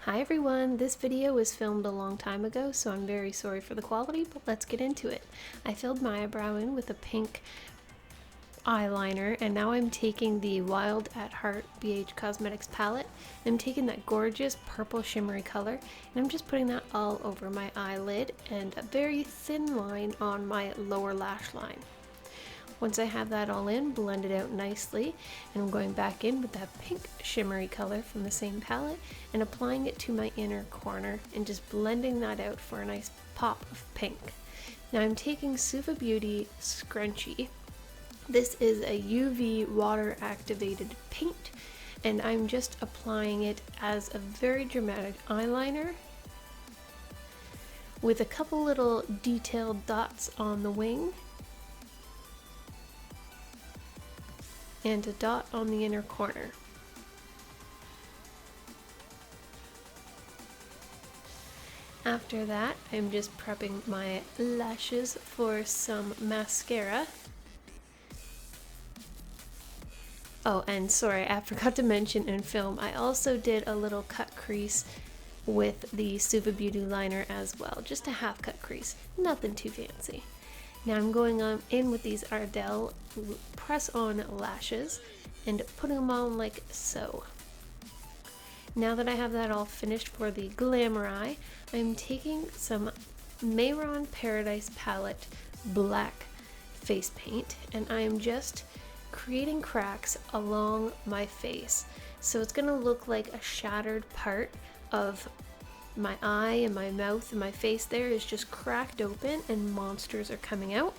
Hi everyone, this video was filmed a long time ago, so I'm very sorry for the quality, but let's get into it. I filled my eyebrow in with a pink eyeliner, and now I'm taking the Wild at Heart BH Cosmetics palette. I'm taking that gorgeous purple shimmery color, and I'm just putting that all over my eyelid and a very thin line on my lower lash line. Once I have that all in, blend it out nicely, and I'm going back in with that pink shimmery color from the same palette and applying it to my inner corner and just blending that out for a nice pop of pink. Now I'm taking Suva Beauty Scrunchie. This is a UV water activated paint, and I'm just applying it as a very dramatic eyeliner with a couple little detailed dots on the wing and a dot on the inner corner. After that, I'm just prepping my lashes for some mascara. Oh, and sorry, I forgot to mention in film, I also did a little cut crease with the Suva Beauty liner as well, just a half cut crease, nothing too fancy. Now I'm going on in with these Ardell press-on lashes and putting them on like so. Now that I have that all finished for the Glamour Eye, I'm taking some Mehron Paradise Palette black face paint, and I am just creating cracks along my face. So it's going to look like a shattered part of my eye and my mouth and my face there is just cracked open and monsters are coming out,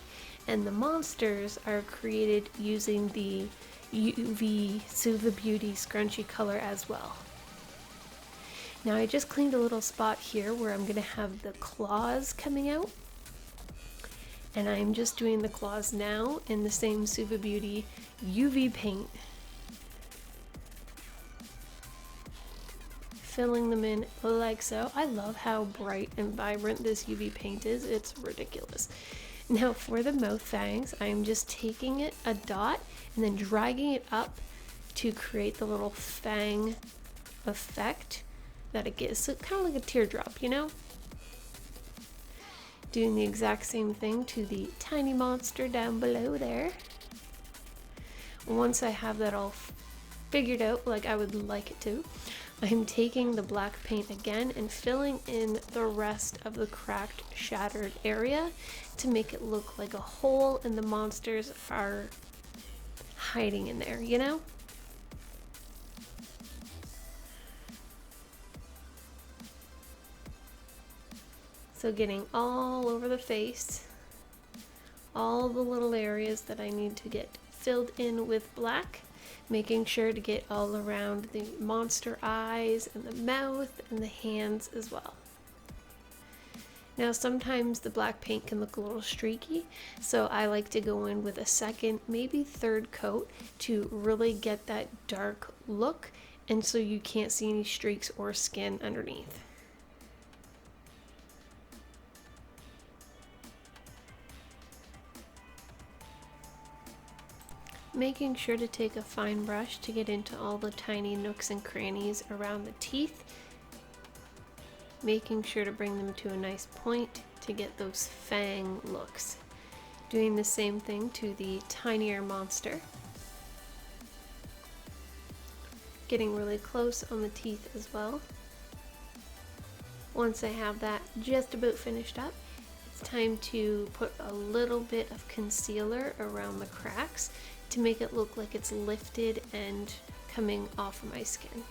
and the monsters are created using the UV Suva Beauty Scrunchie color as well. Now I just cleaned a little spot here where I'm going to have the claws coming out, and I'm just doing the claws now in the same Suva Beauty UV paint, filling them in like so. I love how bright and vibrant this UV paint is, it's ridiculous. Now for the mouth fangs, I'm just taking it a dot and then dragging it up to create the little fang effect that it gives. So kind of like a teardrop, you know? Doing the exact same thing to the tiny monster down below there. Once I have that all figured out like I would like it to, I'm taking the black paint again and filling in the rest of the cracked, shattered area to make it look like a hole and the monsters are hiding in there, you know? So getting all over the face, all the little areas that I need to get filled in with black, making sure to get all around the monster eyes and the mouth and the hands as well. Now sometimes the black paint can look a little streaky, so I like to go in with a second, maybe third coat to really get that dark look, and so you can't see any streaks or skin underneath. Making sure to take a fine brush to get into all the tiny nooks and crannies around the teeth. Making sure to bring them to a nice point to get those fang looks. Doing the same thing to the tinier monster. Getting really close on the teeth as well. Once I have that just about finished up, it's time to put a little bit of concealer around the cracks to make it look like it's lifted and coming off of my skin.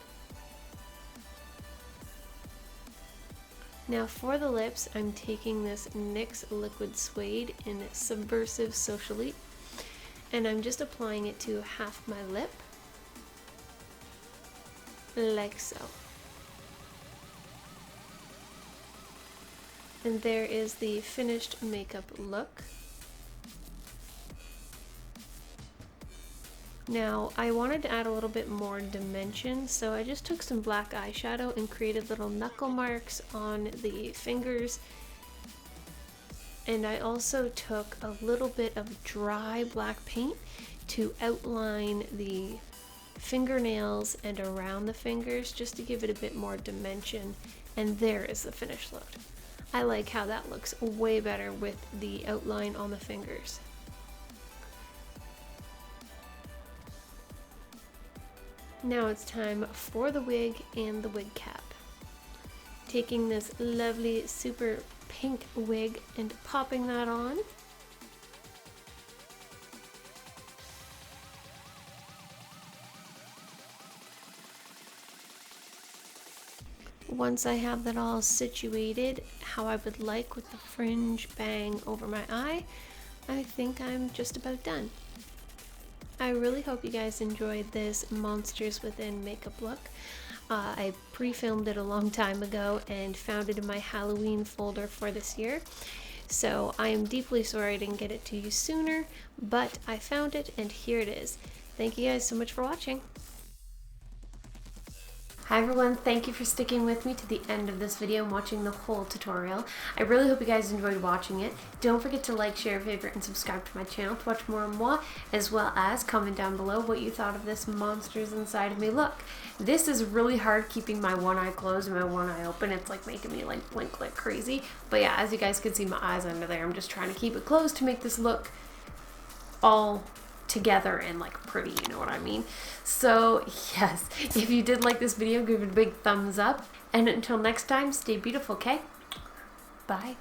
Now for the lips, I'm taking this NYX Liquid Suede in Subversive Socialite, and I'm just applying it to half my lip, like so. And there is the finished makeup look. Now, I wanted to add a little bit more dimension, so I just took some black eyeshadow and created little knuckle marks on the fingers. And I also took a little bit of dry black paint to outline the fingernails and around the fingers just to give it a bit more dimension. And there is the finished look. I like how that looks way better with the outline on the fingers. Now it's time for the wig and the wig cap. Taking this lovely super pink wig and popping that on. Once I have that all situated how I would like with the fringe bang over my eye, I think I'm just about done. I really hope you guys enjoyed this Monsters Within makeup look. I pre-filmed it a long time ago and found it in my Halloween folder for this year. So I am deeply sorry I didn't get it to you sooner, but I found it and here it is. Thank you guys so much for watching. Hi everyone, thank you for sticking with me to the end of this video and watching the whole tutorial. I really hope you guys enjoyed watching it. Don't forget to like, share, favorite, and subscribe to my channel to watch more and more, as well as comment down below what you thought of this Monsters Inside of Me look. This is really hard keeping my one eye closed and my one eye open. It's like making me like blink like crazy. But yeah, as you guys can see my eyes under there, I'm just trying to keep it closed to make this look all together and like pretty, you know what I mean? So yes, if you did like this video, give it a big thumbs up, and until next time, stay beautiful, okay? Bye.